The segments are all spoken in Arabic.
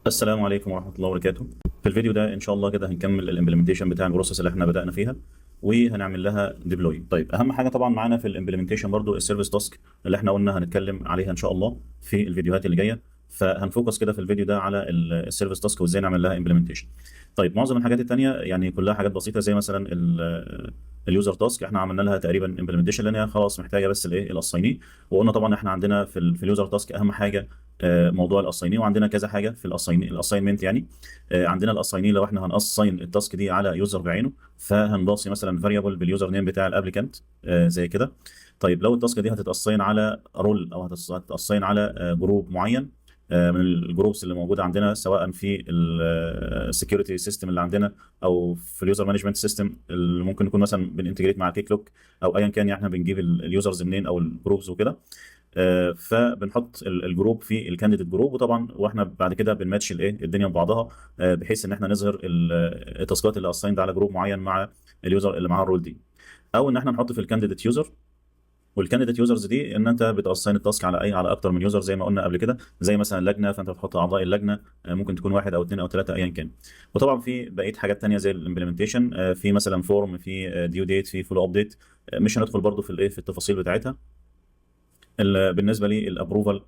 السلام عليكم ورحمة الله وبركاته. في الفيديو ده إن شاء الله كده هنكمل الامبلمنتيشن بتاع البروسيس اللي احنا بدأنا فيها وهنعمل لها ديبلوي. طيب أهم حاجة طبعا معانا في الامبلمنتيشن برضو السيرفيس تاسك اللي احنا قلنا هنتكلم عليها إن شاء الله في الفيديوهات اللي جاية. فهنفوكس كده في الفيديو ده على السيرفيس تاسك وازاي نعمل لها امبلمنتيشن. طيب معظم الحاجات التانية يعني كلها حاجات بسيطة زي مثلا اليوزر تاسك احنا عملنا لها تقريبا امبلمنتيشن لان هي خلاص محتاجه بس الايه الاسايني. وقلنا طبعا احنا عندنا في اليوزر تاسك اهم حاجه موضوع الاسايني، وعندنا كذا حاجه في الاساينمنت يعني. عندنا الاسايني لو احنا هناساين التاسك دي على يوزر بعينه فهنباصي مثلا فاريبل باليوزر نيم بتاع الابليكانت زي كده. طيب لو التاسك دي هتتاساين على رول او هتتاساين على جروب معين من الجروبس اللي موجوده عندنا، سواء في السكيورتي سيستم اللي عندنا او في اليوزر مانجمنت سيستم اللي ممكن نكون مثلا بننتجريت مع كيك لوك او ايا كان، يعني احنا بنجيب اليوزرز منين او الجروبز وكده. فبنحط الجروب في الكانديديت جروب، وطبعا واحنا بعد كده بنماتش الايه الدنيا ببعضها بحيث ان احنا نظهر التاسكات اللي اسايند على جروب معين مع اليوزر اللي معاه الرول دي، او ان احنا نحط في الكانديديت يوزر. والكانديديت يوزرز دي ان انت بتاساين التاسك على اكتر من يوزر زي ما قلنا قبل كده، زي مثلا لجنه فانت بتحط اعضاء اللجنه ممكن تكون واحد او اثنين او ثلاثه ايا كان. وطبعا في بقيه حاجات تانية زي الامبلمنتيشن، في مثلا فورم، في ديو ديت، في فولو ابديت. مش هندخل برضو في الايه في التفاصيل بتاعتها. بالنسبه لي الابروفال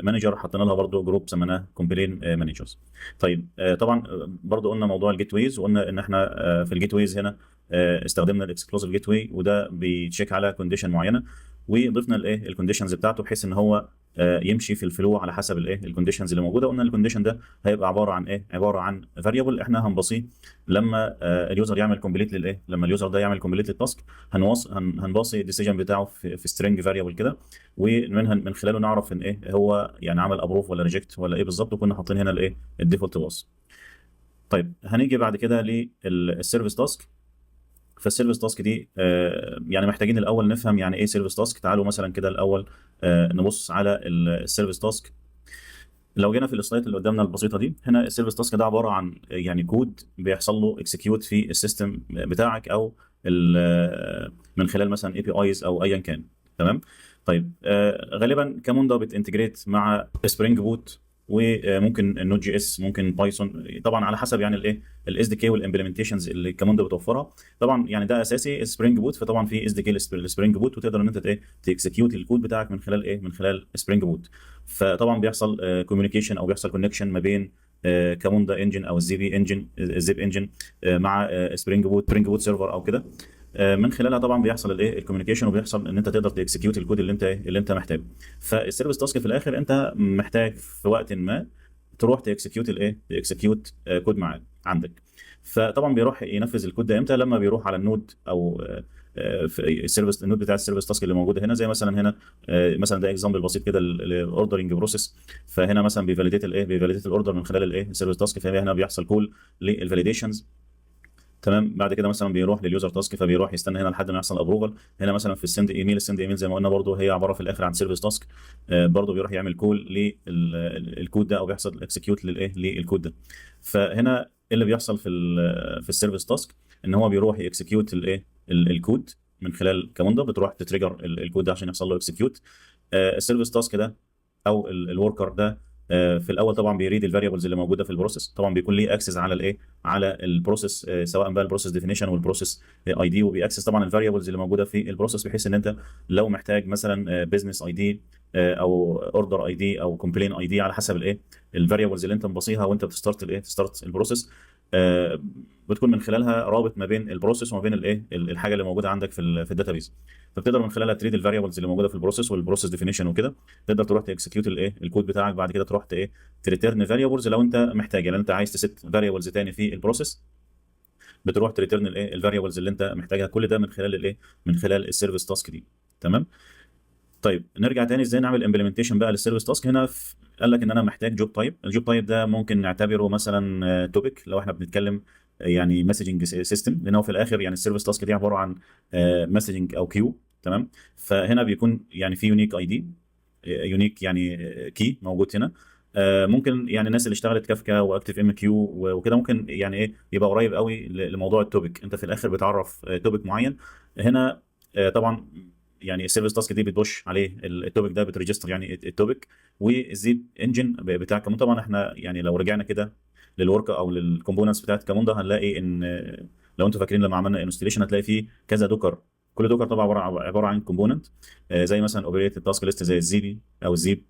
مانجر حطينا لها برضو جروب سميناه كومبلين مانجرز. طيب طبعا برضو قلنا موضوع الجيت ويز، وقلنا ان احنا في الجيت ويز هنا استخدمنا الاكسكلوزيف جيت واي، وده بيتشيك على كونديشن معينه، وضفنا الايه الكونديشنز بتاعته بحيث ان هو يمشي في الفلو على حسب الايه الكونديشنز اللي موجوده. قلنا الكونديشن ده هيبقى عباره عن ايه؟ عباره عن فاريبل احنا هنبصيه لما اليوزر يعمل كومبليت للايه، لما اليوزر ده يعمل كومبليت للتاسك هنباصي الديسيجن بتاعه في سترينج فاريبل كده، ومنها من خلاله نعرف ان ايه هو يعني عمل ابروف ولا ريجكت ولا ايه بالظبط، وكنا حاطين هنا الايه الديفولت باص. طيب هنيجي بعد كده للسيرفيس تاسك. فالسيرفيس تاسك دي يعني محتاجين الاول نفهم يعني ايه سيرفيس تاسك. تعالوا مثلا كده الاول نبص على السيرفيس تاسك. لو جينا في السلايد اللي قدامنا البسيطه دي، هنا السيرفيس تاسك ده عباره عن يعني كود بيحصل له اكسكيوت في السيستم بتاعك، او من خلال مثلا اي بي ايز او ايا كان. تمام. طيب غالبا كموندا بتنتجريت مع سبرينج بوت، وممكن النوت جي اس، ممكن بايثون، طبعا على حسب يعني الايه الاس دي كي والامبلمنتيشنز اللي كموندا بتوفرها. طبعا يعني ده اساسي سبرينج بوت، فطبعا في اس دي كي للسبرينج بوت، وتقدر ان انت ايه تكسكيوت الكود بتاعك من خلال ايه من خلال سبرينج بوت. فطبعا بيحصل كوميونيكيشن او بيحصل كونكشن ما بين كاموندا انجن او الزيب انجن مع سبرينج بوت سيرفر او كده. من خلالها طبعا بيحصل الايه الكوميونيكيشن، وبيحصل ان انت تقدر تكسكيوت الكود اللي انت محتاجه. فالسيرفيس تاسك في الاخر انت محتاج في وقت ما تروح تكسكيوت كود معاه عندك. فطبعا بيروح ينفذ الكود ده امتى؟ لما بيروح على النود او في النود بتاع السيرفيس تاسك اللي موجوده هنا، زي مثلا هنا مثلا ده اكزامبل بسيط كده الاوردرنج بروسيس. فهنا مثلا بيفاليديت الاوردر من خلال الايه السيرفيس تاسك، فهنا بيحصل كول للفاليديشنز. تمام. بعد كده مثلا بيروح لليوزر تاسك، فبيروح يستنى هنا لحد ما يحصل ابروفال. هنا مثلا في السند ايميل زي ما قلنا برضو هي عباره في الاخر عن سيرفيس تاسك. برضو بيروح يعمل كول للكود ده، او بيحصل اكسكيوت للايه للكود ده. فهنا إيه اللي بيحصل في السيرفيس تاسك؟ ان هو بيروح يكسكيوت الايه الكود من خلال كماندا، بتروح تتريجر الكود ده عشان يحصل له اكسكيوت. السيرفيس تاسك ده او الوركر ده في الاول طبعا بيريد الفاريبلز اللي موجوده في البروسيس. طبعا بيكون ليه اكسس على الايه على البروسيس، سواء بقى البروسيس ديفينيشن والبروسيس اي دي، وبيأكسس طبعا الفاريبلز اللي موجوده في البروسيس، بحيث ان انت لو محتاج مثلا بزنس اي دي او اوردر اي دي او كومبلين اي دي على حسب الايه الفاريبلز اللي انت مبصيها وانت بتستارت الايه تستارت البروسيس، آه، بتكون من خلالها رابط ما بين البروسيس وما بين الايه الحاجه اللي موجوده عندك في الداتابيز. فبتقدر من خلالها تريد الفاريبلز اللي موجوده في البروسيس والبروسيس ديفينيشن وكده. تقدر تروح تكسكيوت الايه الكود بتاعك، بعد كده تروح ايه تريتيرن فاريبلز لو انت محتاج، يعني انت عايز تست فاريبلز تاني في البروسيس، بتروح تريتيرن الايه الفاريبلز اللي انت محتاجها. كل ده من خلال الايه من خلال السيرفيس تاسك دي. تمام. طيب نرجع تاني ازاي نعمل امبلمنتيشن بقى للسيرفيس تاسك. هنا قال لك ان انا محتاج جوب تايب. الجوب تايب ده ممكن نعتبره مثلا توبيك لو احنا بنتكلم يعني مسجنج سيستم، لان هو في الاخر يعني السيرفيس تاسك دي عباره عن مسجنج او كيو. تمام. فهنا بيكون يعني في يونيك اي دي، يونيك يعني كي موجود هنا. ممكن يعني الناس اللي اشتغلت كافكا واكتف ام كيو وكده ممكن يعني ايه يبقى قريب قوي لموضوع التوبيك. انت في الاخر بتعرف توبيك معين. هنا طبعا يعني السيرفيس تاسك دي بتبوش عليه التوبيك ده، بتريجستر يعني التوبيك. والزيب انجن بتاع كاموندا، طبعا احنا يعني لو رجعنا كده للورك او للكومبوننتس بتاعت كاموندا هنلاقي ان لو انتوا فاكرين لما عملنا انستليشن هتلاقي فيه كذا دوكر. كل دوكر طبعا عباره عن كومبوننت، زي مثلا اوبريت تاسك ليست زي الزيبي او الزيب.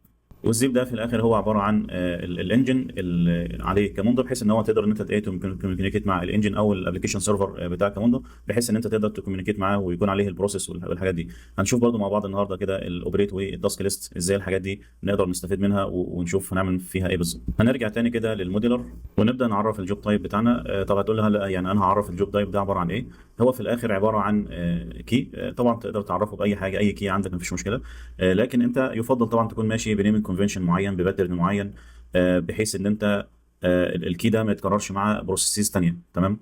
والزيب ده في الاخر هو عباره عن الانجن اللي عليه كاموندا، بحيث ان هو تقدر ان انت تكوميونيكيت مع الانجن او الابلكيشن سيرفر بتاع كاموندا، بحيث ان انت تقدر تكوميونيكيت معاه ويكون عليه البروسيس والحاجات دي. هنشوف برضو مع بعض النهارده كده الاوبريت والتاسك ليست ازاي الحاجات دي نقدر نستفيد منها ونشوف هنعمل فيها ايه بالظبط. هنرجع تاني كده للموديلر ونبدا نعرف الجوب تايب بتاعنا. طب هتقول لي هلا يعني انا هعرف الجوب تايب ده عباره عن ايه؟ هو في الاخر عباره عن كي. طبعا تقدر تعرفه باي حاجه، اي كي عندك مفيش مشكله. لكن انت يفضل طبعا تكون ماشي بنيمنج كونفنشن معين، بباترن معين، بحيث ان انت الكي ده ما يتكررش مع بروسيسز ثانيه. تمام.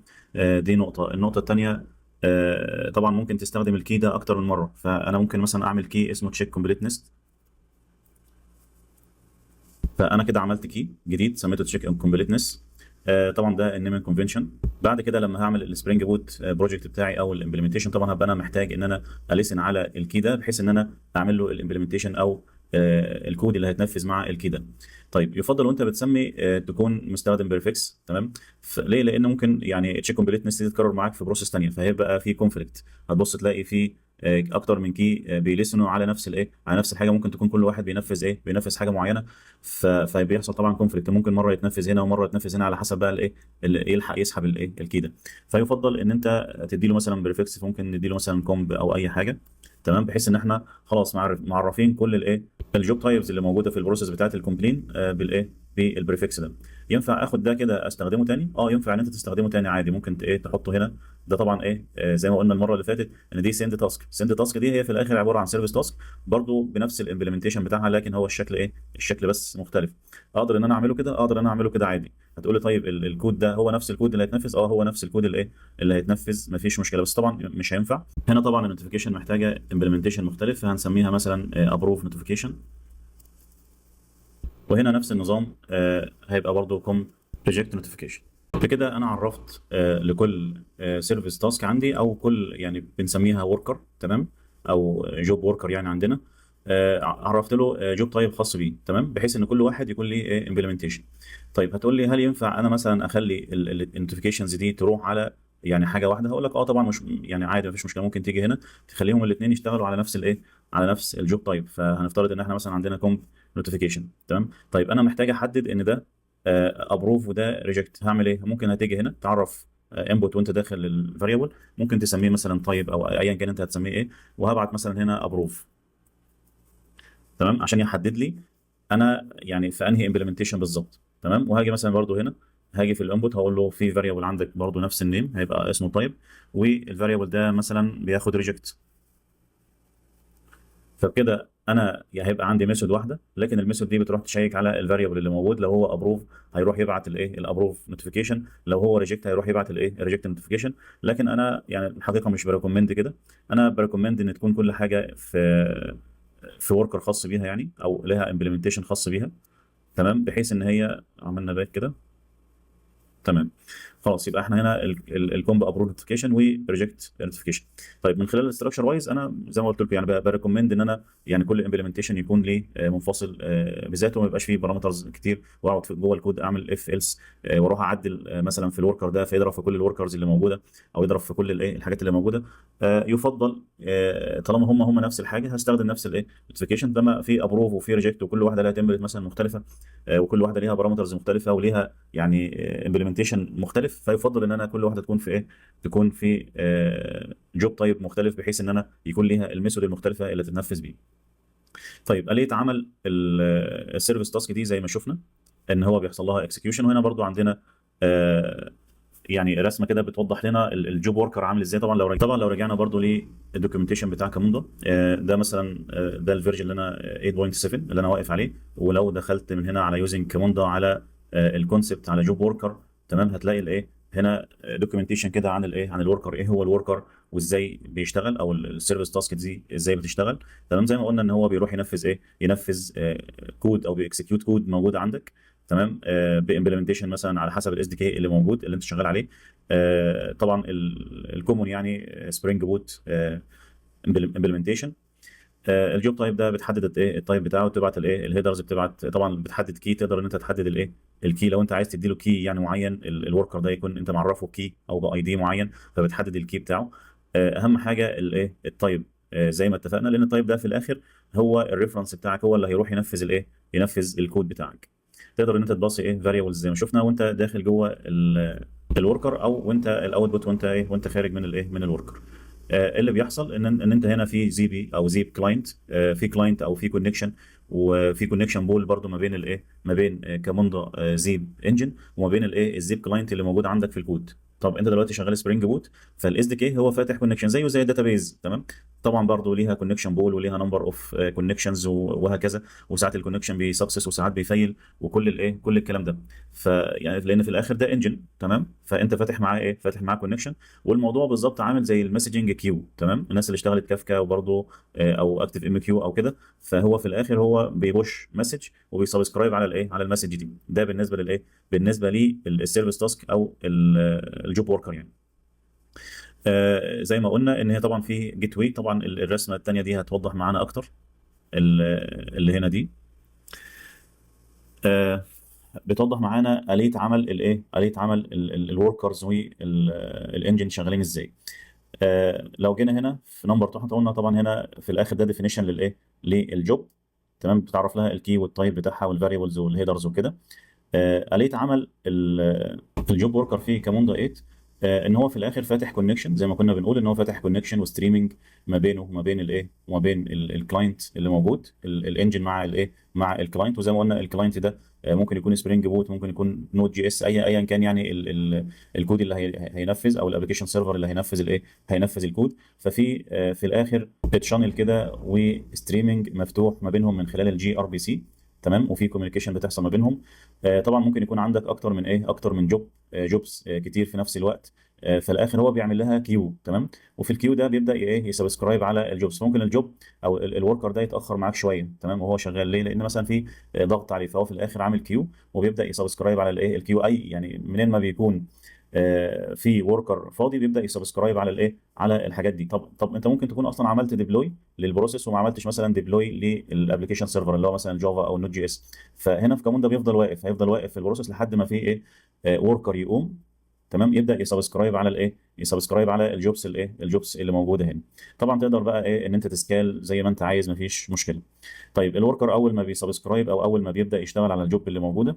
دي نقطه. النقطه الثانيه طبعا ممكن تستخدم الكي ده اكتر من مره، فانا ممكن مثلا اعمل كي اسمه تشيك كومبليتنس. فانا كده عملت كي جديد سميته تشيك كومبليتنس. طبعا ده النيمنج كونفنشن. بعد كده لما هعمل السبرينج بوت بروجكت بتاعي او الامبلمنتيشن، طبعا هبقى انا محتاج ان انا اليسن على الكي ده، بحيث ان انا اعمل له الامبلمنتيشن او الكود اللي هيتنفذ مع الكي ده. طيب يفضل وانت بتسمي تكون مستخدم بريفكس. تمام. ليه؟ لان ممكن يعني تشيك كومبليتنس دي تتكرر معاك في بروسيس ثانيه، فهيبقى في كونفليكت. هتبص تلاقي في اكتر من كي بيلسنوا على نفس الايه، على نفس الحاجه. ممكن تكون كل واحد بينفذ ايه، بينفذ حاجه معينه. فبيحصل طبعا كونفليكت. ممكن مره يتنفذ هنا ومره يتنفذ هنا، على حسب بقى الايه اللي يلحق يسحب الايه الكي ده. فيفضل ان انت تدي له مثلا بريفكس، ممكن ندي له مثلا كومب او اي حاجه. تمام. بحيث ان احنا خلاص معرفين كل الايه الجوب تايبز اللي موجوده في البروسيس بتاعت الكومبلين بالايه بالبريفكس ده. ينفع اخد ده كده استخدمه تاني؟ ينفع ان انت تستخدمه تاني عادي. ممكن ايه تحطه هنا. ده طبعا ايه زي ما قلنا المره اللي فاتت ان دي سند تاسك. سند تاسك دي هي في الاخر عباره عن سيرفيس تاسك برضو بنفس الامبلمنتيشن بتاعها، لكن هو الشكل ايه، الشكل بس مختلف. اقدر ان انا اعمله كده، اقدر ان انا اعمله كده عادي. هتقول لي طيب الكود ده هو نفس الكود اللي هيتنفذ؟ هو نفس الكود الايه اللي هيتنفذ، مفيش مشكله. بس طبعا مش هينفع هنا. طبعا النوتيفيكيشن محتاجه امبلمنتيشن مختلف، فهنسميها مثلا ابروف نوتيفيكيشن. وهنا نفس النظام هيبقى برضو كوم ريجكت نوتيفيكيشن. بكده انا عرفت لكل سيرفيس تاسك عندي، او كل يعني بنسميها وركر. تمام. او جوب وركر يعني عندنا. عرفت له جوب تايب خاص بيه. تمام. بحيث ان كل واحد يكون ليه امبلمنتيشن. طيب هتقول لي هل ينفع انا مثلا اخلي النوتيفيكيشنز دي تروح على يعني حاجه واحده؟ هقول لك طبعا مش يعني عادي مفيش مشكله. ممكن تيجي هنا تخليهم الاثنين يشتغلوا على نفس الايه، على نفس الجوب تايب. فهنفترض ان احنا مثلا عندنا كومب نوتيفيكيشن. تمام. طيب انا محتاج احدد ان ده ابروف وده ريجكت. هعمل ايه؟ ممكن هتيجي هنا تعرف انبوت وانت داخل الفاريبل، ممكن تسميه مثلا طيب او ايا كان انت هتسميه ايه، وهبعت مثلا هنا ابروف. تمام. عشان يحدد لي انا يعني في انهي امبلمنتيشن بالظبط. تمام. وهاجي مثلا برضو هنا، هاجي في الانبوت هقول له في فاريبل عندك برضو نفس النيم هيبقى اسمه طيب، والفاريبل ده مثلا بياخد ريجكت. فبكده انا هيبقى عندي ميثود واحده، لكن الميثود دي بتروح تشيك على الفاريبل اللي موجود. لو هو ابروف هيروح يبعت الايه الابروف نوتيفيكيشن، لو هو ريجكت هيروح يبعت الايه الريجكت نوتيفيكيشن. لكن انا يعني الحقيقه مش بريكومند كده. انا بريكومند ان تكون كل حاجه في وركر خاص بيها يعني، او لها امبلمنتيشن خاص بيها. تمام. بحيث ان هي عملنا باك كده. تمام. خلاص يبقى احنا هنا الكومب ابروف نوتيفيكيشن وريجكت نوتيفيكيشن. طيب من خلال الاستراكشر وايز انا زي ما قلت لكم يعني بريكومند ان انا يعني كل امبلمنتيشن يكون ليه منفصل بذاته، وما يبقاش فيه بارامترز كتير واقعد جوه الكود اعمل اف ايلس واروح اعدل مثلا في الوركر ده فيضرب في كل الوركرز اللي موجوده، او يضرب في كل الايه الحاجات اللي موجوده. يفضل طالما هم نفس الحاجه هستخدم نفس الايه نوتيفيكيشن. لما في ابروف وفي ريجكت وكل واحده لها تمبلت مثلا مختلفه، وكل واحده ليها بارامترز مختلفه وليها يعني امبلمنتيشن مختلف، فيفضل ان انا كل واحده تكون في ايه، تكون في جوب تايب مختلف، بحيث ان انا يكون ليها الميثود المختلفه اللي تتنفذ بيه. طيب آلية عمل السيرفيس تاسك دي زي ما شفنا ان هو بيحصل لها اكسكيوشن. وهنا برضو عندنا يعني رسمه كده بتوضح لنا الجوب وركر عامل ازاي. طبعا لو رجعنا برضو للدوكيومنتيشن بتاع كاموندو، ده مثلا ده الفيرجن اللي انا 8.7 اللي انا واقف عليه. ولو دخلت من هنا على يوزنج كاموندو على الكونسبت على جوب وركر، تمام، هتلاقي الايه هنا دوكيومنتيشن كده عن الايه عن الوركر، ايه هو الوركر وازاي بيشتغل، او السيرفيس تاسك دي ازاي بتشتغل. تمام. زي ما قلنا ان هو بيروح ينفذ ايه، ينفذ كود او بيكسكيوت كود موجود عندك. تمام. بامبلمنتيشن مثلا على حسب الاس دي كي اللي موجود اللي انت شغال عليه. طبعا الكومون يعني سبرينج بوت امبلمنتيشن. الجوب تايب ده بتحدد ايه التايب بتاعه، وتبعت الايه الهيدرز، بتبعت طبعا بتحدد كي، تقدر ان انت تحدد الايه الكي لو انت عايز تدي له كي يعني معين، الوركر ده يكون انت معرفه كي او باي دي معين، فبتحدد الكي بتاعه. اهم حاجه الايه التايب، زي ما اتفقنا، لان التايب ده في الاخر هو الريفرنس بتاعك، هو اللي هيروح ينفذ الايه ينفذ الكود بتاعك. تقدر ان انت تباصي ايه فاريبلز زي ما شفنا وانت داخل جوه الوركر، او وانت الاوتبوت وانت ايه وانت خارج من الايه من الوركر. اللي بيحصل ان انت هنا في زي بي او زيب كلاينت، في كلاينت او في كونكشن، وفي كونكشن بول برضو ما بين الايه ما بين كماندا زيب انجن، وما بين الايه الزيب كلاينت اللي موجود عندك في الكود. طب انت دلوقتي شغال سبرينج بوت، فالاس دي كي هو فاتح كونكشن زيه زي الداتابيز، تمام. طبعا برضو ليها كونكشن بول وليها نمبر اوف كونكشنز وهكذا، وساعات الكونكشن بيسكسس وساعات بيفيل، وكل الايه كل الكلام ده. فيعني لان في الاخر ده انجن، تمام، فانت فاتح معاه ايه فاتح معاه كونكشن. والموضوع بالظبط عامل زي المسجنج كيو، تمام، الناس اللي اشتغلت كافكا وبرضه او اكتف ام كيو او كده، فهو في الاخر هو بيبوش مسج وبيسبسكرايب على الايه على المسج دي. ده بالنسبه للايه بالنسبه للسيرفيس تاسك او الجوب وركر يعني. زي ما قلنا ان هي طبعا في جيت واي، طبعا الرسمه الثانيه دي هتوضح معانا اكتر اللي هنا دي. آه، بتوضح معانا آلية عمل الايه آلية عمل الوركرز والانجن شغالين ازاي. لو جينا هنا في نمبر 2، احنا قلنا طبعا هنا في الاخر ده ديفينيشن للايه للجوب، تمام، بتعرف لها الكي والتايب بتاعها والفاريبلز والهيدرز وكده. آلية عمل الجوب وركر فيه كموندا 8، ان هو في الاخر فاتح كونكشن، زي ما كنا بنقول ان هو فاتح كونكشن وستريمنج ما بينه وما بين الايه وما بين الكلاينت اللي موجود، الانجن مع الايه مع الكلاينت. وزي ما قلنا الكلاينت ده ممكن يكون سبرينج بوت، ممكن يكون نود جي اس، ايا كان يعني الكود اللي هينفذ، او الابلكيشن سيرفر اللي هينفذ الايه هينفذ الكود. ففي في الاخر تشانل كده وستريمنج مفتوح ما بينهم من خلال الجي ار بي سي، تمام، وفي كوميونيكيشن بتحصل ما بينهم. طبعا ممكن يكون عندك اكتر من جوبس كتير في نفس الوقت. في الاخر هو بيعمل لها كيو، تمام، وفي الكيو ده بيبدا ايه يسبسكرايب على الجوبس. ممكن الجوب او الوركر ده يتاخر معاك شويه، تمام، وهو شغال ليه؟ لان مثلا في ضغط عليه، فهو في الاخر عامل كيو وبيبدا يسبسكرايب على الايه الكيو، اي يعني منين ما بيكون في وركر فاضي بيبدا يسبسكرايب على الايه على الحاجات دي. طب انت ممكن تكون اصلا عملت ديبلوي للبروسيس وما عملتش مثلا ديبلوي للابلكيشن سيرفر اللي هو مثلا الجافا او النوت جي اس. فهنا في كمون ده بيفضل واقف، هيفضل واقف في البروسيس لحد ما في ايه وركر يقوم، تمام، يبدا يسبسكرايب على الايه يسبسكرايب على الجوبس الايه الجوبس اللي موجوده هنا. طبعا تقدر بقى ايه ان انت تسكال زي ما انت عايز، مفيش مشكله. طيب الوركر اول ما بيسبسكرايب او اول ما بيبدا يشتغل على الجوب اللي موجوده،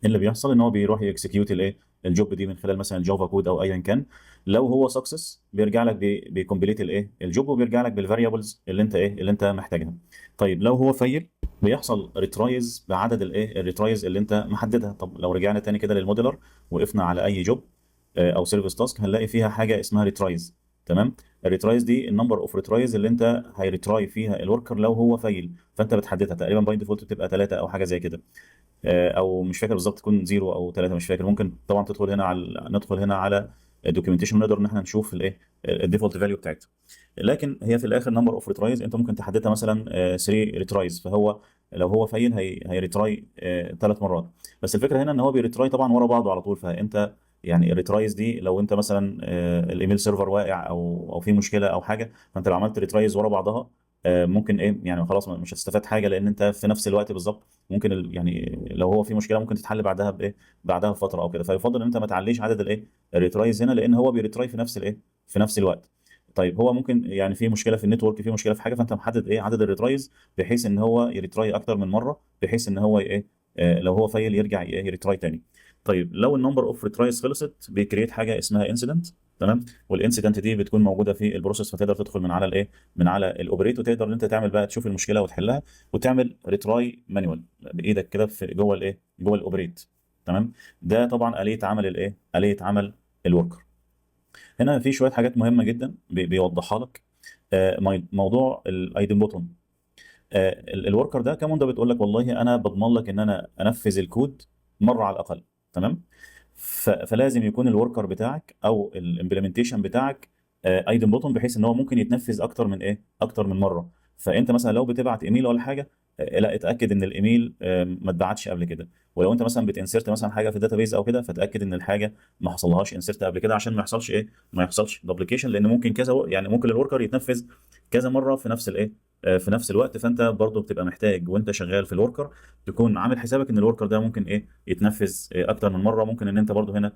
اللي بيحصل ان هو بيروح يكسكيوت الايه الجوب دي من خلال مثلا الجافا كود او ايا كان. لو هو سكسس بيرجع لك بيكمبليت الايه الجوب، وبيرجع لك بالفاريبلز اللي انت اللي انت محتاجها. طيب لو هو فيل بيحصل ريترايز بعدد الايه الريترايز اللي انت محددها. طب لو رجعنا تاني كده للموديلر وقفنا على اي جوب او سيرفيس تاسك، هنلاقي فيها حاجه اسمها ريترايز، تمام. الريترايز دي النمبر اوف ريترايز اللي انت هيريتراي فيها الوركر لو هو فيل، فانت بتحددها تقريبا باي ديفولت بتبقى 3 او حاجه زي كده. او مش فاكر بالظبط تكون 0 او 3، مش فاكر. ممكن طبعا ندخل هنا على الدوكيومنتيشن ونقدر ان احنا نشوف الايه الديفولت فاليو بتاعتها. لكن هي في الاخر نمبر اوف ريترايز انت ممكن تحددها مثلا 3 ريترايز، فهو لو هو فايل هيريتراي 3 مرات. بس الفكره هنا ان هو بيريتراي طبعا ورا بعضه على طول. فانت يعني الريترايز دي لو انت مثلا الايميل سيرفر واقع او في مشكله او حاجه، فانت لو عملت ريترايز ورا بعضها ممكن ايه يعني خلاص مش هتستفاد حاجه، لان انت في نفس الوقت بالظبط ممكن يعني لو هو في مشكله ممكن تتحل بعدها بايه بعدها بفتره او كده. فيفضل ان انت ما تعليش عدد الايه الريترايز هنا، لان هو بيريتراي في نفس الايه في نفس الوقت. طيب هو ممكن يعني في مشكله في النتورك، في مشكله في حاجه، فانت محدد ايه عدد الريترايز بحيث ان هو يريتراي اكتر من مره، بحيث ان هو ايه لو هو فايل يرجع يريتراي تاني. طيب لو النمبر اوف ريترايز خلصت بيكريت حاجه اسمها انسيدنت، تمام، والانسيدنت دي بتكون موجوده في البروسيس، فتقدر تدخل من على الايه من على الاوبريت، وتقدر ان انت تعمل بقى تشوف المشكله وتحلها، وتعمل ريتراي مانوال بايدك كده في جوه الايه جوه الاوبريت، تمام. ده طبعا آلية عمل الايه آلية عمل الوركر. هنا في شويه حاجات مهمه جدا بيوضحها لك. موضوع الايدن بوتون. الوركر ده كمان ده بتقول لك والله انا بضمن لك ان انا انفذ الكود مره على الاقل، تمام. فلازم يكون الوركر بتاعك او الامبلمنتيشن بتاعك ايدن بوتون، بحيث ان هو ممكن يتنفذ اكتر من مره. فانت مثلا لو بتبعت ايميل ولا حاجه، لا اتاكد ان الايميل ما اتبعتش قبل كده. ولو انت مثلا بتنسرت مثلا حاجه في الداتابيز او كده، فتاكد ان الحاجه ما حصلهاش انسرت قبل كده، عشان ما يحصلش دوبليكيشن، لان ممكن كذا يعني ممكن الوركر يتنفذ كذا مره في نفس في نفس الوقت. فانت برضو بتبقى محتاج وانت شغال في الوركر تكون عامل حسابك ان الوركر ده ممكن ايه يتنفذ اكتر من مره. ممكن ان انت برضو هنا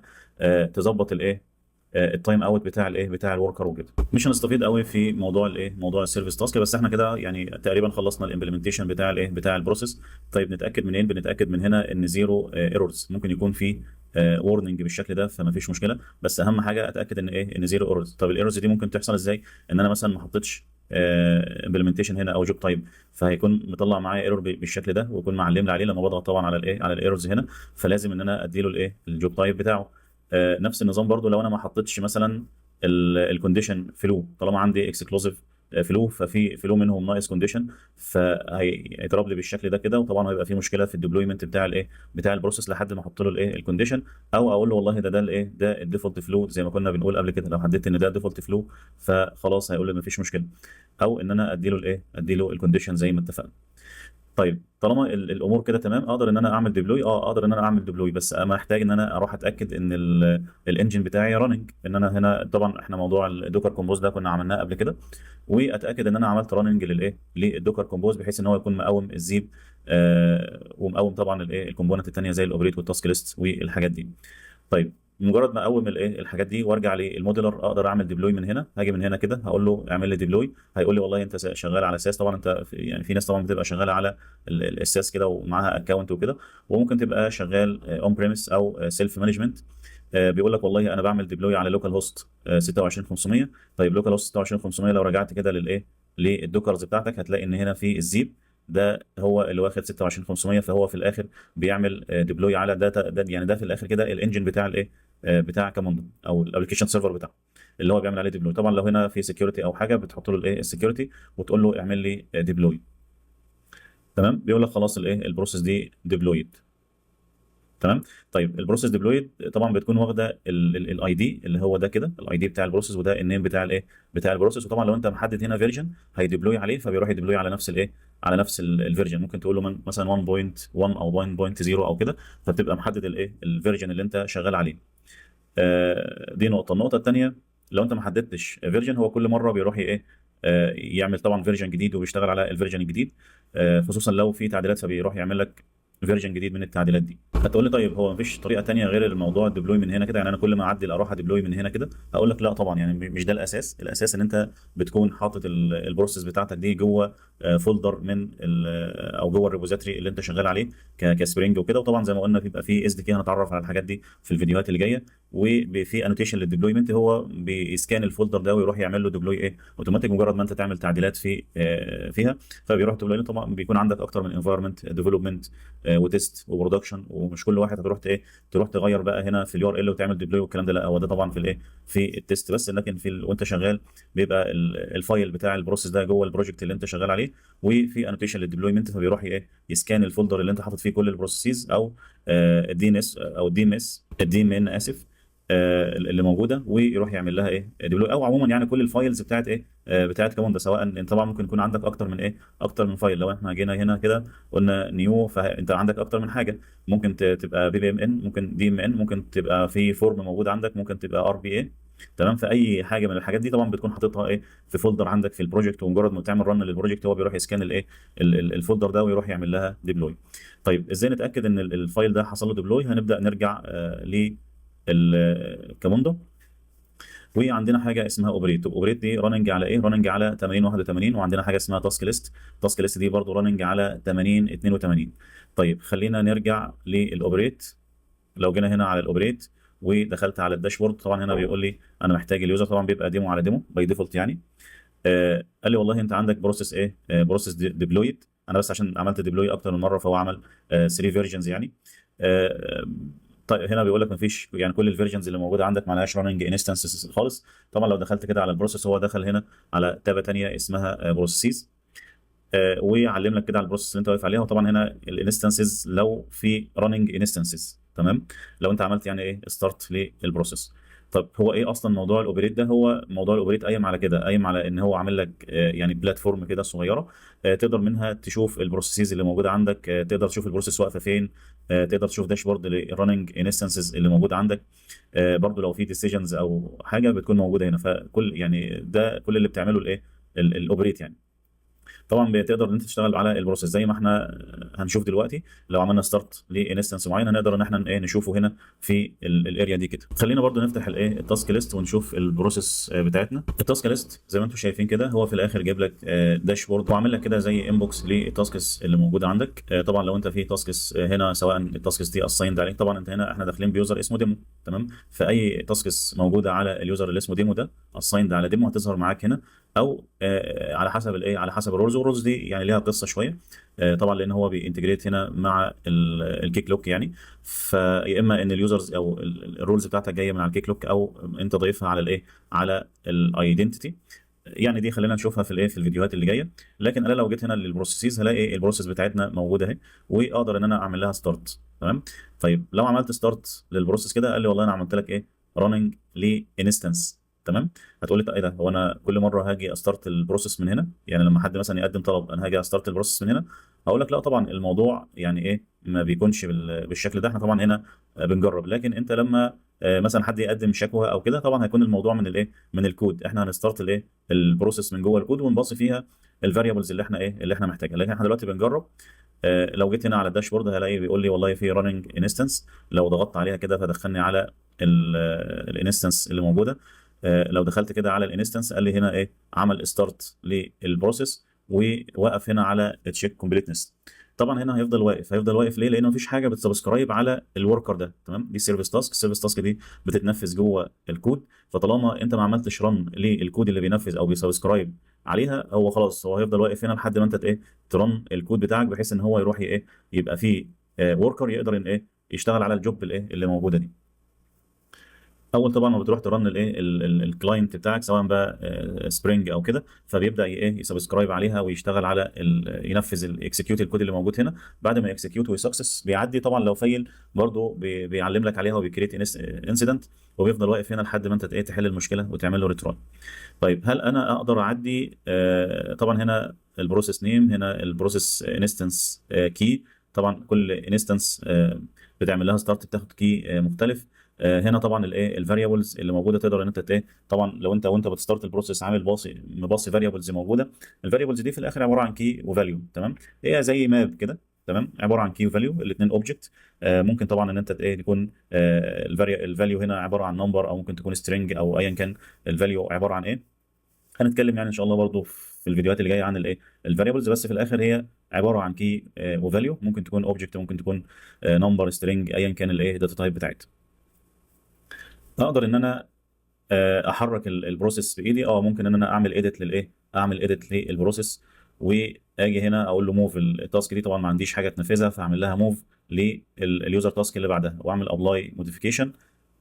تظبط الايه التايم اوت بتاع الايه بتاع الوركر وكده. مش هنستفيد قوي في موضوع الايه موضوع السيرفيس تاسك، بس احنا كده يعني تقريبا خلصنا الامبلمنتيشن بتاع الايه بتاع البروسيس. طيب نتاكد منين؟ بنتاكد من هنا ان زيرو ايرورز. ممكن يكون في وورنينج بالشكل ده فما فيش مشكله، بس اهم حاجه اتاكد ان ايه ان زيرو ايرورز. طب الايرورز دي ممكن تحصل ازاي؟ ان انا مثلا ما حطيتش امبلمنتيشن هنا او جوب تايب، فهيكون مطلع معايا ايرور بالشكل ده، ويكون معلم لي عليه لما بضغط طبعا على الايه على الايرورز هنا. فلازم ان انا ادي له الايه الجوب تايب بتاعه. نفس النظام برضو لو انا ما حطيتش مثلا الكونديشن فلو، طالما عندي اكسكلوزيف فلو ففي فلو منهم ناقص كونديشن، فهيضرب لي بالشكل ده كده، وطبعا هيبقى في مشكله في الديبلويمنت بتاع الايه بتاع البروسيس لحد ما احط له الايه الكونديشن، او اقول له والله ده الايه ده الديفولت فلو زي ما كنا بنقول قبل كده. لو حددت ان ده ديفولت فلو فخلاص هيقول لي مفيش مشكله، او ان انا ادي له الايه ادي له الكونديشن زي ما اتفقنا. طيب طالما الامور كده تمام، اقدر ان انا اعمل ديبلوي. اقدر ان انا اعمل ديبلوي، بس انا محتاج ان انا اروح اتاكد ان الانجن بتاعي راننج. ان انا هنا طبعا احنا موضوع الدوكر كومبوز ده كنا عملناه قبل كده، واتاكد ان انا عملت راننج للايه للدوكر كومبوز بحيث ان هو يكون مقوم الزيب ومقوم طبعا الايه الكومبوننت الثانيه زي الاوبريت والتاسك ليست والحاجات دي. طيب مجرد ما اقوم الايه الحاجات دي وارجع للموديلر، اقدر اعمل ديبلوي من هنا. هاجي من هنا كده هقول له اعمل لي ديبلوي، هيقول لي والله انت شغال على ساس. طبعا انت يعني في ناس طبعا بتبقى شغاله على الساس كده ومعاها اكونت وكده، وممكن تبقى شغال اون بريمس او سيلف مانجمنت. بيقول لك والله انا بعمل ديبلوي على لوكال هوست 26500. طيب لوكال هوست 26500 لو رجعت كده للايه للدوكرز بتاعتك هتلاقي ان هنا في الزيب ده هو اللي واخد 26500، فهو في الاخر بيعمل ديبلوي على داتا ده. يعني ده في الاخر كده الانجن بتاع الايه بتاع كاموندو او الابلكيشن سيرفر بتاعه اللي هو بيعمل عليه ديبلوي. طبعا لو هنا في سكيورتي او حاجه بتحط له الايه السكيورتي وتقول له اعمل لي ديبلوي. تمام، بيقول لك خلاص الايه البروسيس دي ديبلويد. تمام. طيب البروسيس ديبلويد طبعا بتكون واخده الاي دي اللي هو ده كده الاي دي بتاع البروسيس، وده النيم بتاع الايه بتاع البروسيس. وطبعا لو انت محدد هنا فيرجن هيديبلوي عليه، فبيروح يديبلوي على نفس الايه على نفس الفيرجن. ممكن تقول له مثلا 1.1 او 1.0 او كده، فبتبقى محدد الايه الفيرجن اللي انت شغال عليه. دي نقطه. النقطه الثانيه لو انت ما حددتش فيرجن، هو كل مره بيروح ايه يعمل طبعا فيرجن جديد وبيشتغل على الفيرجن الجديد. خصوصا لو في تعديلات فبيروح يعمل لك فيرجن جديد من التعديلات دي. هتقول لي طيب هو مفيش طريقه تانية غير الموضوع الديبلوي من هنا كده؟ يعني انا كل ما اعدل اروح اديبلوي من هنا كده؟ هقول لك لا طبعا، يعني مش ده الاساس. الاساس ان انت بتكون حاطط البروسيس بتاعتك دي جوه فولدر من او جوه الريبوزيتوري اللي انت شغال عليه كسبرينج وكده. وطبعا زي ما قلنا بيبقى في اس دي كي، هنتعرف على الحاجات دي في الفيديوهات اللي جايه. وفي انوتيشن للديبلويمنت، هو بيسكان الفولدر ده ويروح يعمل له ديبلوي ايه اوتوماتيك مجرد ما انت تعمل تعديلات فيها، فبيروح ديبلوي. طبعا بيكون عندك اكتر من انفايرمنت، ديفلوبمنت وتيست وبرودكشن، ومش كل واحد هتروح تروح تغير بقى هنا في اليو ار ال وتعمل ديبلوي والكلام ده. لا، هو ده طبعا في الايه في التيست بس، لكن وانت شغال بيبقى الفايل بتاع البروسيس ده جوه البروجكت اللي انت شغال عليه، وفي انوتيشن للديبلويمنت، فبيروح ايه يسكان الفولدر اللي انت حاطط فيه كل البروسيسز او الدي ان اس او الدي ام اس الدي ام ان اسف اللي موجوده، ويروح يعمل لها ايه ديبلوي. او عموما يعني كل الفايلز بتاعت ايه بتاعت كمان ده، سواء انت طبعا ممكن يكون عندك اكتر من ايه اكتر من فايل. لو احنا جينا هنا كده قلنا نيو، فانت عندك اكتر من حاجه. ممكن تبقى بي بي ام ان، ممكن دي ام ان، ممكن تبقى في فورم موجود عندك، ممكن تبقى ار بي اي. تمام. في اي حاجه من الحاجات دي طبعا بتكون حاططها ايه في فولدر عندك في البروجكت، ومجرد ما تعمل رن للبروجكت هو بيروح يسكان الايه الفولدر ده ويروح يعمل لها ديبلوي. طيب ازاي نتاكد ان الفايل ده حصل له ديبلوي؟ هنبدا نرجع ل الكاموندو، وعندنا حاجه اسمها اوبريت. اوبريت دي راننج على ايه؟ راننج على 8081. وعندنا حاجه اسمها تاسك ليست. تاسك ليست دي برضو راننج على 8082. طيب خلينا نرجع للاوبريت. لو جينا هنا على الاوبريت ودخلت على الداشبورد، طبعا هنا بيقول لي انا محتاج اليوزر. طبعا بيبقى ديمو على ديمو باي ديفولت يعني. قال لي والله انت عندك بروسيس ايه بروسيس ديبلويد. انا بس عشان عملت ديبلوي اكتر من مره فهو عمل 3 فيرجنز يعني. آه، طيب هنا بيقول لك مفيش، يعني كل الفيرجنز اللي موجوده عندك ما لهاش راننج انستنسز خالص. طبعا لو دخلت كده على البروسيس، هو دخل هنا على تابه ثانيه اسمها بروسيس، ويعلم لك كده على البروسيس اللي انت واقف عليها. وطبعا هنا الانستنسز لو في راننج انستنسز. تمام. لو انت عملت يعني ايه ستارت للبروسيس. طب هو ايه اصلا موضوع الاوبريت ده؟ هو موضوع الاوبريت قايم على كده، قايم على ان هو عامل لك يعني بلاتفورم كده صغيره تقدر منها تشوف البروسيسز اللي موجوده عندك، تقدر تشوف البروسيس واقفه فين، تقدر تشوف داشبورد للرننج انستنسز اللي موجوده عندك. برضو لو في ديسيجنز او حاجه بتكون موجوده هنا. فكل يعني ده كل اللي بتعمله الايه الاوبريت يعني. طبعا بتقدر ان انت تشتغل على البروسيس زي ما احنا هنشوف دلوقتي. لو عملنا ستارت لانستنس معين هنقدر ان احنا ايه نشوفه هنا في الاريا دي كده. خلينا برضو نفتح الايه التاسك ليست ونشوف البروسيس بتاعتنا. التاسك ليست زي ما انتم شايفين كده هو في الاخر جايب لك داشبورد وعامل لك كده زي انبوكس للتاسكس اللي موجوده عندك. طبعا لو انت في تاسكس هنا سواء التاسكس دي اسايند عليك، طبعا انت هنا احنا داخلين بيوزر اسمه ديمو، تمام؟ فاي تاسكس موجوده على اليوزر اللي اسمه ديمو ده اسايند على ديمو هتظهر معاك هنا، او على حسب الايه على حسب الرولز. والرولز دي يعني ليها قصه شويه طبعا لان هو بينتجريت هنا مع الكيك لوك يعني. فيا اما ان اليوزرز او الرولز بتاعتك جايه من على الكيك لوك، او انت ضايفها على الايه على الايدنتيتي. يعني دي خلينا نشوفها في الايه في الفيديوهات اللي جايه. لكن انا لو جيت هنا للبروسيسز هلاقي البروسيس بتاعتنا موجوده اهي، واقدر ان انا اعمل لها ستارت، تمام؟ طيب لو عملت ستارت للبروسيس كده قال لي والله انا عملت لك ايه راننج لانستنس، تمام؟ هتقول لي ايه ده، هو انا كل مره هاجي استارت البروسيس من هنا؟ يعني لما حد مثلا يقدم طلب انا هاجي استارت البروسيس من هنا؟ هقول لك لا طبعا الموضوع يعني ايه ما بيكونش بالشكل ده. احنا طبعا هنا بنجرب، لكن انت لما مثلا حد يقدم شكوى او كده طبعا هيكون الموضوع من الايه من الكود. احنا هنستارت الايه البروسيس من جوه الكود ونبص فيها الفاريبلز اللي احنا ايه اللي احنا محتاجها. لكن احنا دلوقتي بنجرب. لو جيت هنا على الداشبورد هلاقي بيقول لي والله في راننج انستنس. لو ضغطت عليها كده فدخلني على الانستنس اللي موجوده. لو دخلت كده على الانستنس قال لي هنا ايه عمل ستارت للبروسيس ووقف هنا على تشيك كومبليتنس. طبعا هنا هيفضل واقف ليه؟ لانه مفيش حاجه بتسبسكرايب على الوركر ده، تمام؟ دي سيرفيس تاسك. السيرفيس تاسك دي بتتنفذ جوه الكود، فطالما انت ما عملتش رن للكود اللي بينفذ او بيسبسكرايب عليها هو خلاص هو هيفضل واقف هنا لحد ما انت ايه ترن الكود بتاعك، بحيث ان هو يروح ايه يبقى فيه وركر يقدر ان ايه يشتغل على الجوب الايه اللي موجوده دي. اول طبعا ما بتروح ترن الايه الكلاينت بتاعك سواء بقى سبرينج او كده، فبيبدا ايه يسبسكرايب عليها ويشتغل على ينفذ الاكسكيوت الكود اللي موجود هنا. بعد ما يكسكيوت ويسكسس بيعدي طبعا لو فيل برضه بيعلم لك عليها وبيكريت انسيدنت، وبيفضل واقف هنا لحد ما انت ايه تحل المشكله وتعمل له ريتراي. طيب هل انا اقدر اعدي؟ طبعا هنا البروسيس نيم، هنا البروسيس انستنس كي. طبعا كل انستنس بتعمل لها ستارت بتاخد كي مختلف. هنا طبعا الايه الفاريبلز اللي موجوده تقدر ان انت ايه طبعا لو انت وانت بتستارت البروسيس عامل مباصي فاريبلز موجوده. الفاريبلز دي في الاخر عباره عن كي وفاليو، تمام؟ هي زي ماب كده، تمام؟ عباره عن كي وفاليو الاثنين اوبجكت. ممكن طبعا ان انت ايه يكون الفاليو هنا عباره عن نمبر او ممكن تكون سترينج او ايا كان الفاليو عباره عن ايه. هنتكلم يعني ان شاء الله برضو في الفيديوهات اللي جايه عن الايه الفاريبلز. بس في الاخر هي عباره عن كي وفاليو، ممكن تكون اوبجكت ممكن تكون نمبر سترينج ايا كان الايه داتا تايب بتاعتها. اقدر ان انا احرك البروسيس بايدي. ممكن ان انا اعمل ايديت للايه اعمل ايديت للبروسيس واجي هنا اقول له موف التاسك دي. طبعا ما عنديش حاجه تنفذها فاعمل لها موف لليوزر تاسك اللي بعدها واعمل ابلاي موديفيكيشن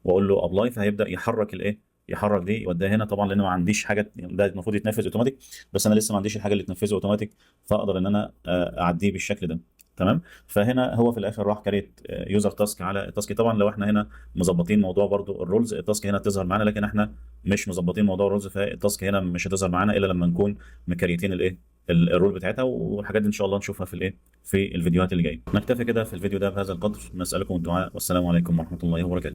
واقول له ابلاي، فهيبدا يحرك الايه يحرك دي يوديها هنا. طبعا لان ما عنديش حاجه ده المفروض يتنفذ اوتوماتيك، بس انا لسه ما عنديش الحاجه اللي تنفذه اوتوماتيك، فاقدر ان انا اعديه بالشكل ده، تمام؟ فهنا هو في الاخر راح كريت يوزر تاسك على التاسك. طبعا لو احنا هنا مظبطين موضوع برضو الرولز التاسك هنا تظهر معانا، لكن احنا مش مظبطين موضوع الرولز فالتاسك هنا مش هتظهر معانا الا لما نكون مكريتين الايه الرول بتاعتها. والحاجات دي ان شاء الله نشوفها في الايه في الفيديوهات اللي جايه. نكتفي كده في الفيديو ده بهذا القدر. نسالكم الدعاء والسلام عليكم ورحمه الله وبركاته.